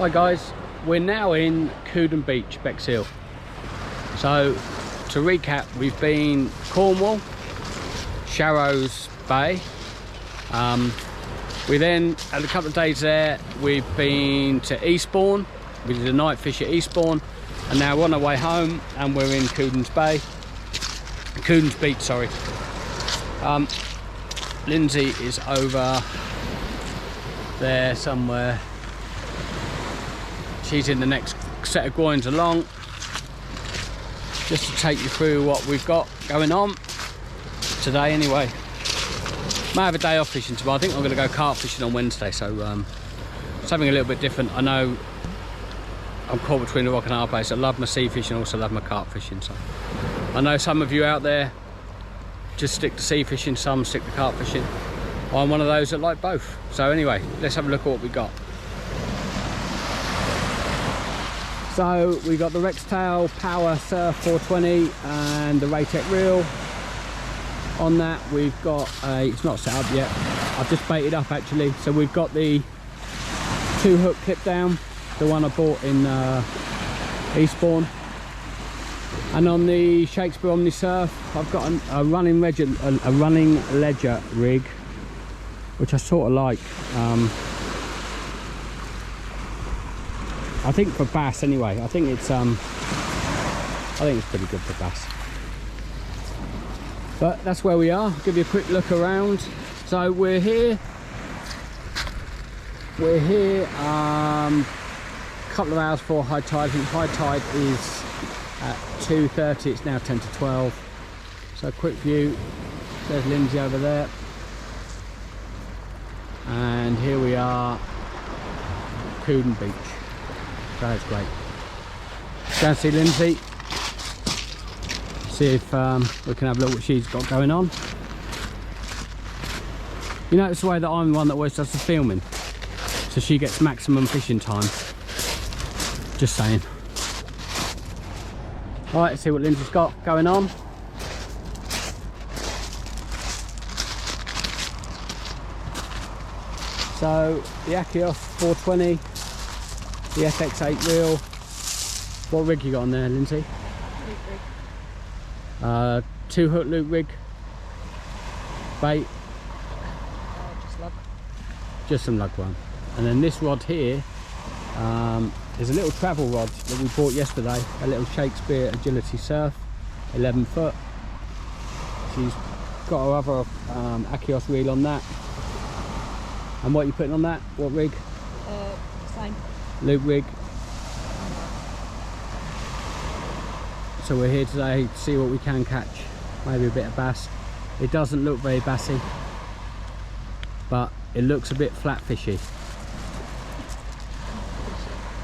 Hi guys, we're now in COODEN Beach, Bexhill. So to recap, we've been Cornwall, Sharrows Bay. We then had a couple of days there. We've been to Eastbourne. We did a night fish at Eastbourne, and now we're on our way home and we're in COODEN's Beach, sorry. Linsey is over there somewhere. She's in the next set of groins along, just to take you through what we've got going on today anyway. Might have a day off fishing tomorrow. I think I'm going to go carp fishing on Wednesday, so something a little bit different. I know I'm caught between a rock and a hard place. I love my sea fishing, also love my carp fishing. So I know some of you out there just stick to sea fishing, some stick to carp fishing. I'm one of those that like both. So anyway, let's have a look at what we got. So we got the Rextail Power Surf 420 and the Raytech reel. On that we've got a, it's not set up yet, I've just baited up actually. So we've got the 2-hook clip down, the one I bought in Eastbourne. And on the Shakespeare Omni Surf I've got a running ledger rig, which I sort of like. I think for bass anyway. I think it's pretty good for bass. But that's where we are. I'll give you a quick look around. So we're here a couple of hours before high tide. I think high tide is at 2:30. It's now 10 to 12. So a quick view. There's Linsey over there. And here we are, COODEN Beach. That's great. Go and see Linsey. See if we can have a look what she's got going on. You notice the way that I'm the one that always does the filming, so she gets maximum fishing time. Just saying. Alright, let's see what Linsey's got going on. So the Achios 420, the FX8 reel. What rig you got on there, Linsey? Loop rig. 2-hook loop rig. Bait. Just lug. Just some lug one. And then this rod here is a little travel rod that we bought yesterday. A little Shakespeare Agility Surf, 11 foot. She's got her other Achios reel on that. And what are you putting on that? What rig? Same. Loop rig. So we're here today to see what we can catch. Maybe a bit of bass. It doesn't look very bassy, but it looks a bit flat fishy.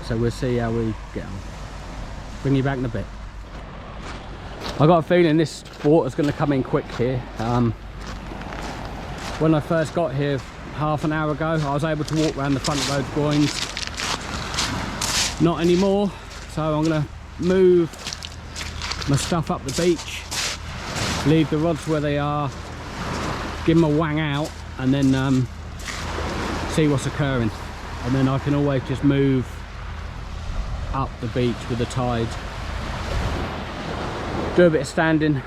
So we'll see how we get on. Bring you back in a bit. I got a feeling this water's going to come in quick here. When I first got here half an hour ago, I was able to walk around the front of those groins. Not anymore, so I'm going to move my stuff up the beach, leave the rods where they are, give them a wang out, and then see what's occurring. And then I can always just move up the beach with the tide. Do a bit of standing.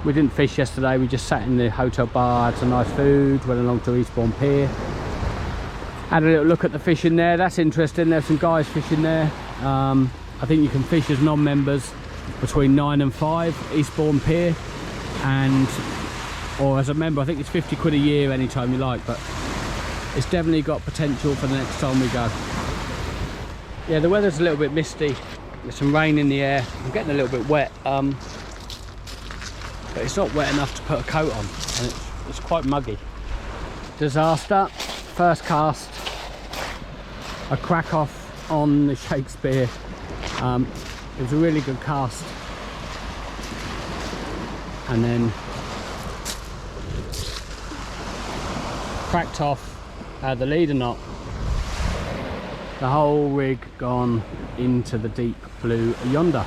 We didn't fish yesterday, we just sat in the hotel bar, had some nice food, went along to Eastbourne Pier. Had a little look at the fishing there, that's interesting. There's some guys fishing there. I think you can fish as non-members between 9 and 5, Eastbourne Pier, or as a member I think it's 50 quid a year anytime you like, but it's definitely got potential for the next time we go. Yeah, the weather's a little bit misty, there's some rain in the air, I'm getting a little bit wet, but it's not wet enough to put a coat on, and it's quite muggy. Disaster, first cast, a crack off on the Shakespeare. It was a really good cast, and then cracked off the leader knot. The whole rig gone into the deep blue yonder.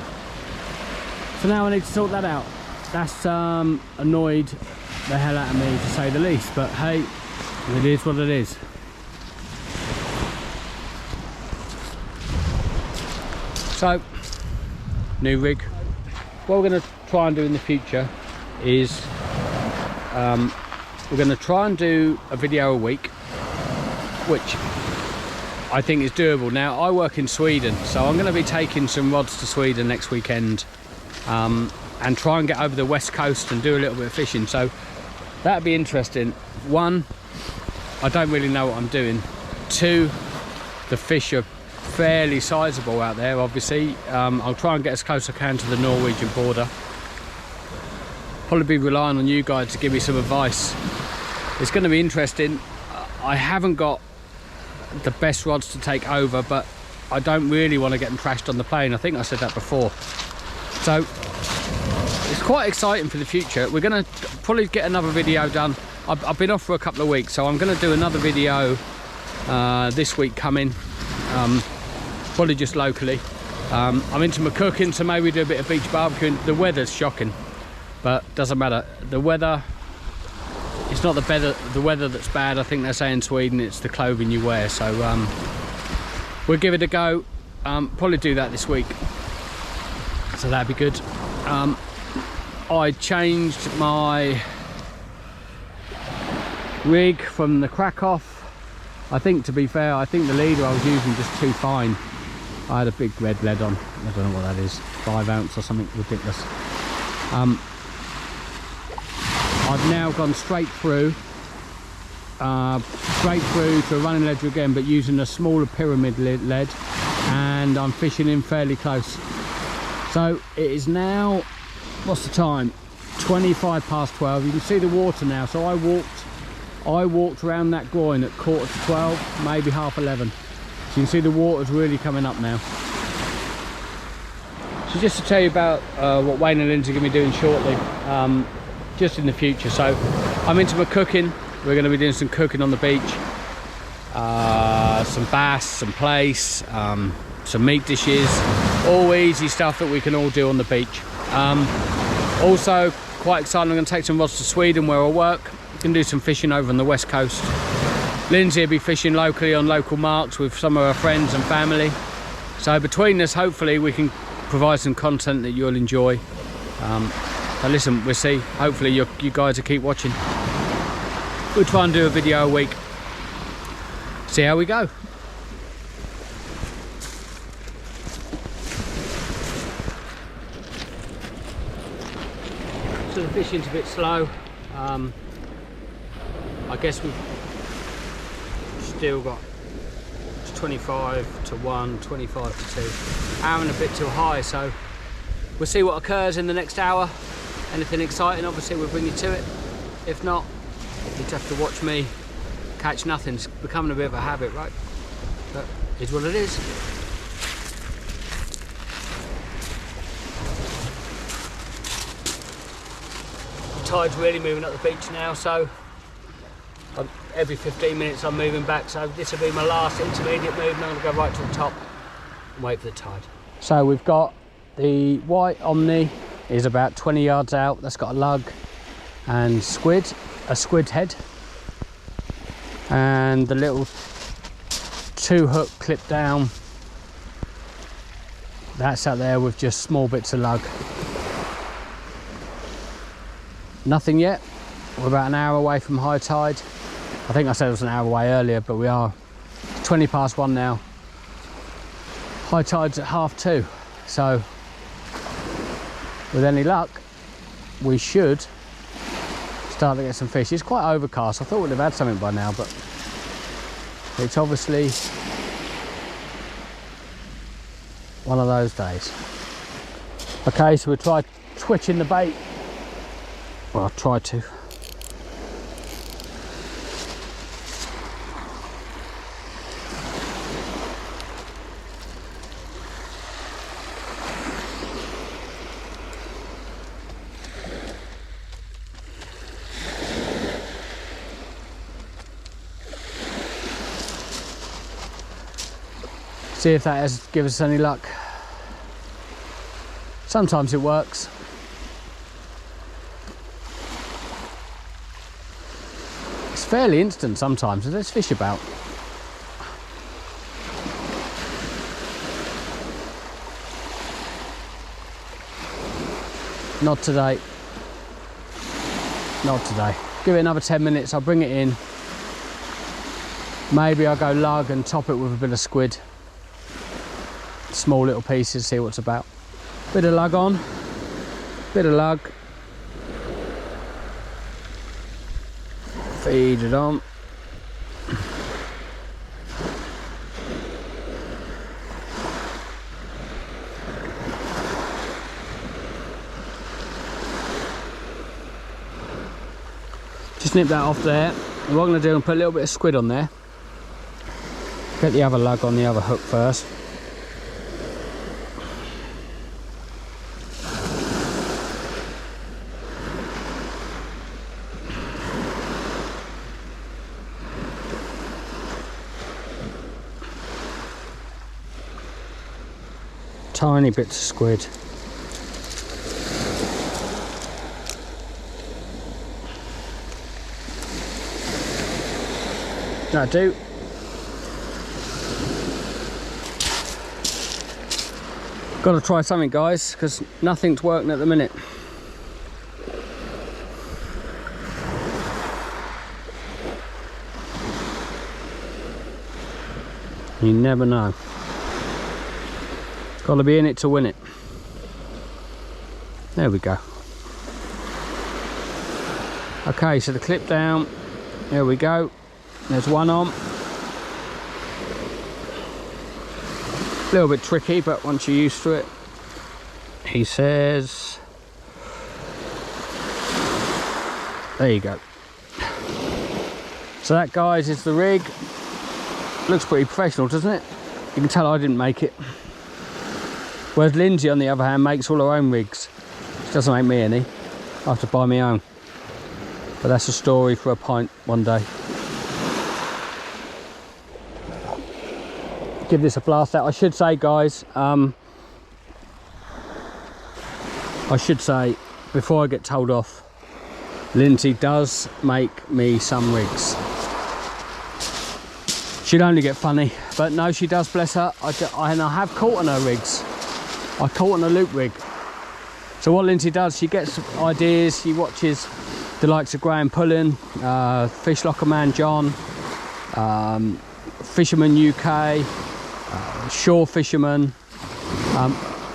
So now I need to sort that out. That's annoyed the hell out of me, to say the least, but hey, it is what it is. So, new rig. What we're going to try and do in the future is we're going to try and do a video a week, which I think is doable. Now, I work in Sweden, so I'm going to be taking some rods to Sweden next weekend and try and get over the west coast and do a little bit of fishing. So that'd be interesting. One, I don't really know what I'm doing. Two, the fish are fairly sizable out there, obviously. I'll try and get as close as I can to the Norwegian border. Probably be relying on you guys to give me some advice. It's going to be interesting. I haven't got the best rods to take over, but I don't really want to get them trashed on the plane. I think I said that before. So it's quite exciting for the future. We're going to probably get another video done. I've been off for a couple of weeks, so I'm going to do another video this week coming, probably just locally. I'm into my cooking, so maybe do a bit of beach barbecuing. The weather's shocking, but doesn't matter. The weather, it's not the weather that's bad. I think they say in Sweden it's the clothing you wear. So we'll give it a go. Probably do that this week, so that'd be good. I changed my rig from the Krakow. I think, to be fair, I think the leader I was using just too fine. I had a big red lead on. I don't know what that is, 5 ounce or something ridiculous. I've now gone straight through to a running lead again, but using a smaller pyramid lead, and I'm fishing in fairly close. So it is now, what's the time? 25 past 12. You can see the water now. So I walked around that groin at 11:45, maybe 11:30. So you can see the water's really coming up now. So just to tell you about what Wayne and Linsey are going to be doing shortly, just in the future. So I'm into my cooking. We're going to be doing some cooking on the beach, some bass, some plaice, some meat dishes, all easy stuff that we can all do on the beach. Also quite exciting, I'm going to take some rods to Sweden where I work. We can do some fishing over on the west coast. Linsey will be fishing locally on local marks with some of her friends and family. So between us, hopefully we can provide some content that you'll enjoy. But listen, we'll see. Hopefully you guys will keep watching. We'll try and do a video a week. See how we go. So the fishing's a bit slow. I guess we've still got 25 to 1, 25 to 2. Hour and a bit too high, so we'll see what occurs in the next hour. Anything exciting, obviously we'll bring you to it. If not, you'd have to watch me catch nothing. It's becoming a bit of a habit, right? But it's what it is. The tide's really moving up the beach now, so every 15 minutes I'm moving back, so this will be my last intermediate move, and I'm going to go right to the top and wait for the tide. So we've got the white Omni, is about 20 yards out. That's got a lug and a squid head, and the little 2-hook clip down, that's out there with just small bits of lug. Nothing yet. We're about an hour away from high tide. I think I said it was an hour away earlier, but we are 20 past 1 now. High tide's at 2:30, so with any luck we should start to get some fish. It's quite overcast. I thought we'd have had something by now, but it's obviously one of those days. Okay, so we'll try twitching the bait. Well, I'll try to. See if that has give us any luck. Sometimes it works. It's fairly instant sometimes. There's fish about. Not today. Not today. Give it another 10 minutes, I'll bring it in. Maybe I'll go lug and top it with a bit of squid. Small little pieces, see what it's about. Bit of lug on, bit of lug. Feed it on. Just nip that off there. And what I'm going to do is put a little bit of squid on there. Get the other lug on the other hook first. Tiny bits of squid. That'll do. Got to try something, guys, because nothing's working at the minute. You never know. Got to be in it to win it. There we go. Okay, so the clip down. There we go. There's one on. A little bit tricky, but once you're used to it, he says. There you go. So that, guys, is the rig. Looks pretty professional, doesn't it? You can tell I didn't make it. Whereas Linsey, on the other hand, makes all her own rigs. She doesn't make me any. I have to buy my own. But that's a story for a pint one day. Give this a blast out. I should say, guys, I should say, before I get told off, Linsey does make me some rigs. She'd only get funny, but no, she does, bless her. And I have caught on her rigs. I caught on a loop rig. So what Linsey does, she gets ideas, she watches the likes of Graham Pullen, Fish Locker Man John, Fisherman UK, Shore Fisherman.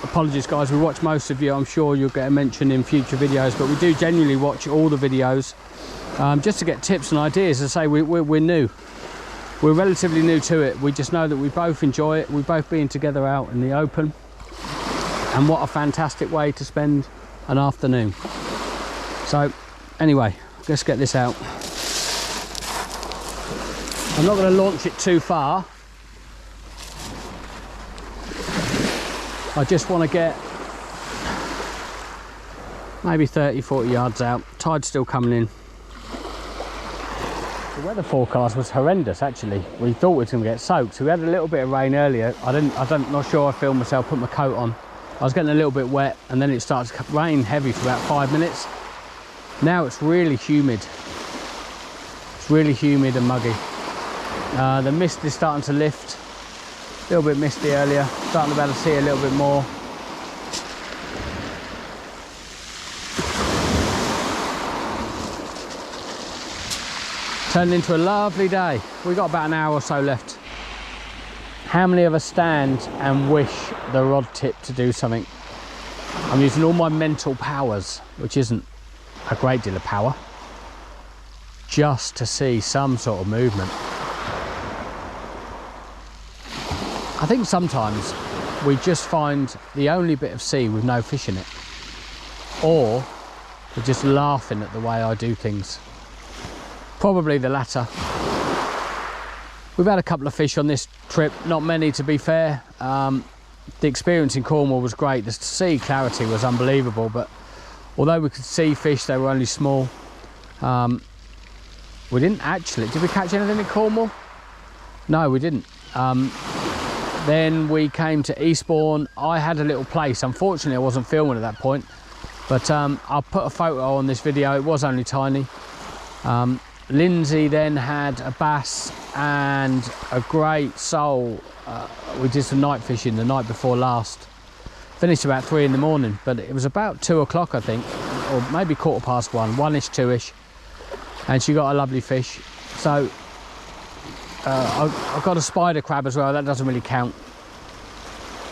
Apologies, guys, we watch most of you. I'm sure you'll get a mention in future videos, but we do genuinely watch all the videos just to get tips and ideas. As I say, we're new. We're relatively new to it. We just know that we both enjoy it. We both being together out in the open. And what a fantastic way to spend an afternoon. So anyway, let's get this out. I'm not going to launch it too far. I just want to get maybe 30-40 yards out. Tide's still coming in. The weather forecast was horrendous, actually. We thought we were going to get soaked. So we had a little bit of rain earlier. Not sure I filmed myself, put my coat on. I was getting a little bit wet, and then it started to rain heavy for about 5 minutes. Now it's really humid. It's really humid and muggy. The mist is starting to lift. A little bit misty earlier. Starting to be able to see a little bit more. Turned into a lovely day. We've got about an hour or so left. How many of us stand and wish the rod tip to do something? I'm using all my mental powers, which isn't a great deal of power, just to see some sort of movement. I think sometimes we just find the only bit of sea with no fish in it, or we're just laughing at the way I do things. Probably the latter. We've had a couple of fish on this trip, not many to be fair. The experience in Cornwall was great. The sea clarity was unbelievable, but although we could see fish, they were only small. We didn't actually, did we catch anything in Cornwall? No, we didn't. Then we came to Eastbourne. I had a little place. Unfortunately, I wasn't filming at that point, but I'll put a photo on this video. It was only tiny. Linsey then had a bass and a great sole. We did some night fishing the night before last. Finished about 3 in the morning, but it was about 2 o'clock, I think, or maybe 1:15, 1ish, 2ish, and she got a lovely fish. So I got a spider crab as well. That doesn't really count,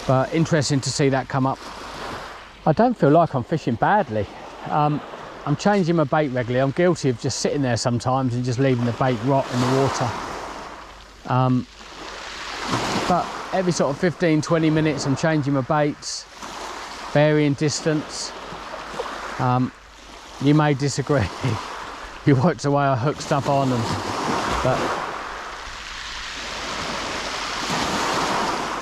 but interesting to see that come up. I don't feel like I'm fishing badly. I'm changing my bait regularly. I'm guilty of just sitting there sometimes and just leaving the bait rot in the water. But every sort of 15-20 minutes I'm changing my baits, varying distance. You may disagree. You watch the way I hook stuff on, but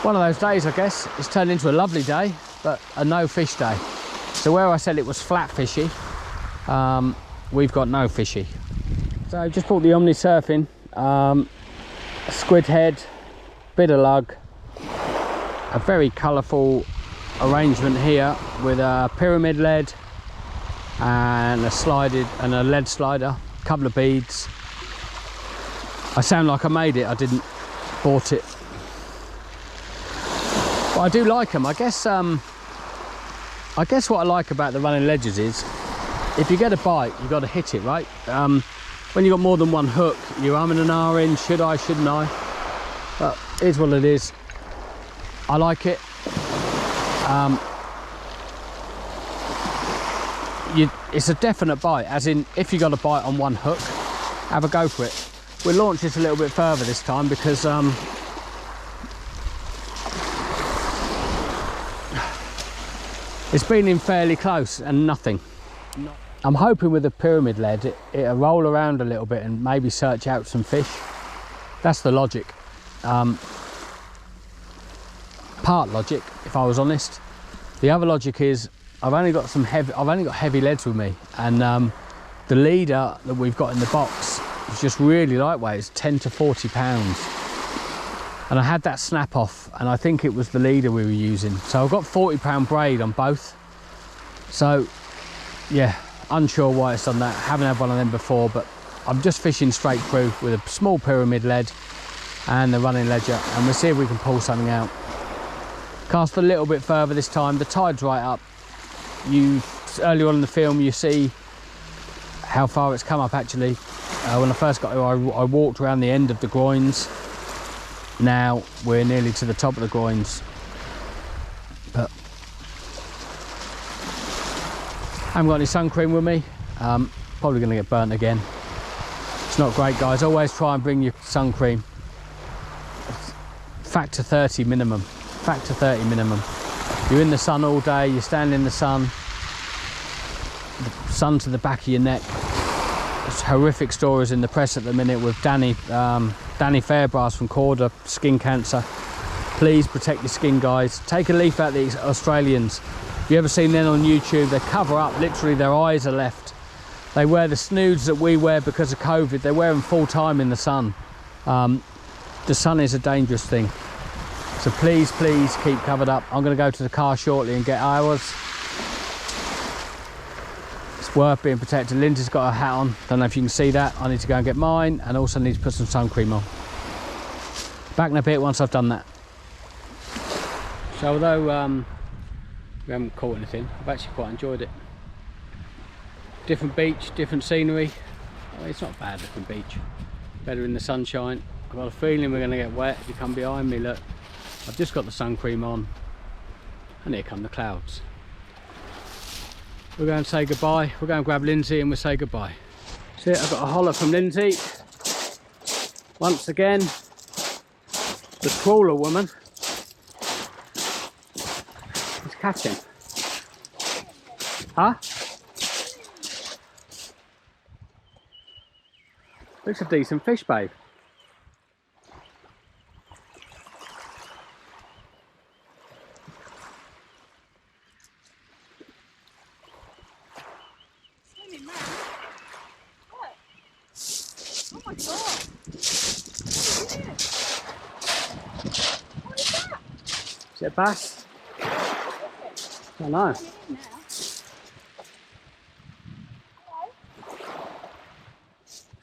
one of those days, I guess. It's turned into a lovely day, but a no fish day. So where I said it was flat fishy, we've got no fishy. So just brought the Omni surfing, squid head, bit of lug, a very colourful arrangement here with a pyramid lead and a lead slider, a couple of beads. I sound like I made it. I didn't. Bought it. But I do like them. I guess what I like about the running ledges is if you get a bite, you've got to hit it, right? When you've got more than one hook, you're umming and ahhing, should I, shouldn't I? But it is what it is. I like it. It's a definite bite, as in if you got a bite on one hook, have a go for it. We'll launch this a little bit further this time because it's been in fairly close and nothing. I'm hoping with the pyramid lead it'll roll around a little bit and maybe search out some fish. That's the logic. Part logic, if I was honest. The other logic is I've only got heavy leads with me, and the leader that we've got in the box is just really lightweight. It's 10 to 40 pounds, and I had that snap off, and I think it was the leader we were using. So I've got 40-pound braid on both. So yeah, unsure why it's done that. Haven't had one of them before, but I'm just fishing straight through with a small pyramid lead and the running ledger, and we'll see if we can pull something out. Cast a little bit further this time. The tide's right up. Earlier on in the film you see how far it's come up actually. When I first got here I walked around the end of the groins. Now we're nearly to the top of the groins, but I haven't got any sun cream with me. Probably going to get burnt again. It's not great, guys. Always try and bring your sun cream. Factor 30 minimum. Factor 30 minimum. You're in the sun all day, you stand in the sun, the sun to the back of your neck. There's horrific stories in the press at the minute with Danny Fairbrass from Corda, skin cancer. Please protect your skin, guys. Take a leaf out these Australians. Have you ever seen them on YouTube? They cover up, literally their eyes are left. They wear the snoods that we wear because of COVID. They wear them full time in the sun. The sun is a dangerous thing. So please, please keep covered up. I'm going to go to the car shortly and get ours. It's worth being protected. Lindsay's got her hat on. Don't know if you can see that. I need to go and get mine, and also need to put some sun cream on. Back in a bit once I've done that. So although we haven't caught anything, I've actually quite enjoyed it. Different beach, different scenery. Oh, it's not bad, different beach. Better in the sunshine. I've got a feeling we're going to get wet. If you come behind me, look. I've just got the sun cream on, and here come the clouds. We're going to say goodbye. We're going to grab Lindsay and we'll say goodbye. See, I've got a holler from Lindsay. Once again, the trawler woman is catching. Huh? Looks a decent fish, babe. Oh my god! What is that? Is it a bass? I don't know.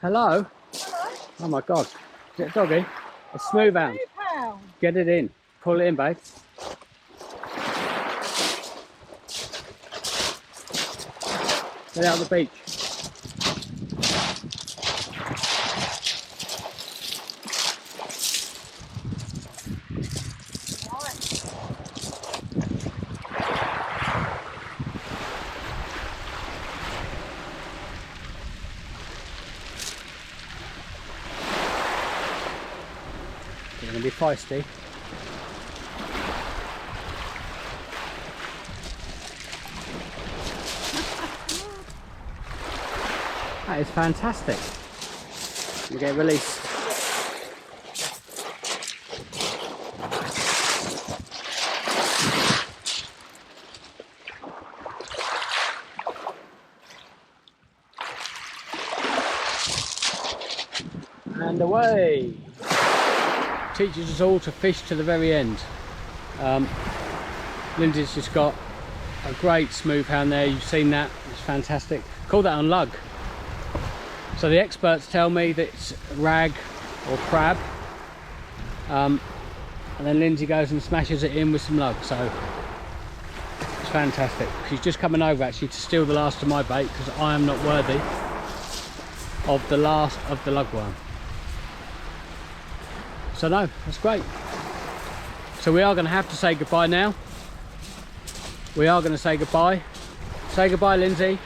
Hello? Hello? Oh my god. Is it a doggy? A smooth-hound. Smooth-hound. Get it in. Pull it in, babe. Get out of the beach. They're going to be feisty. That is fantastic. You get released. And away. Teaches us all to fish to the very end. Linsey's just got a great smooth-hound there. You've seen that. It's fantastic. Call that on lug. So the experts tell me that it's rag or crab, and then Linsey goes and smashes it in with some lug. So it's fantastic. She's just coming over actually to steal the last of my bait because I am not worthy of the last of the lugworm. So no, that's great. So we are going to have to say goodbye now. We are going to say goodbye. Say goodbye, Linsey.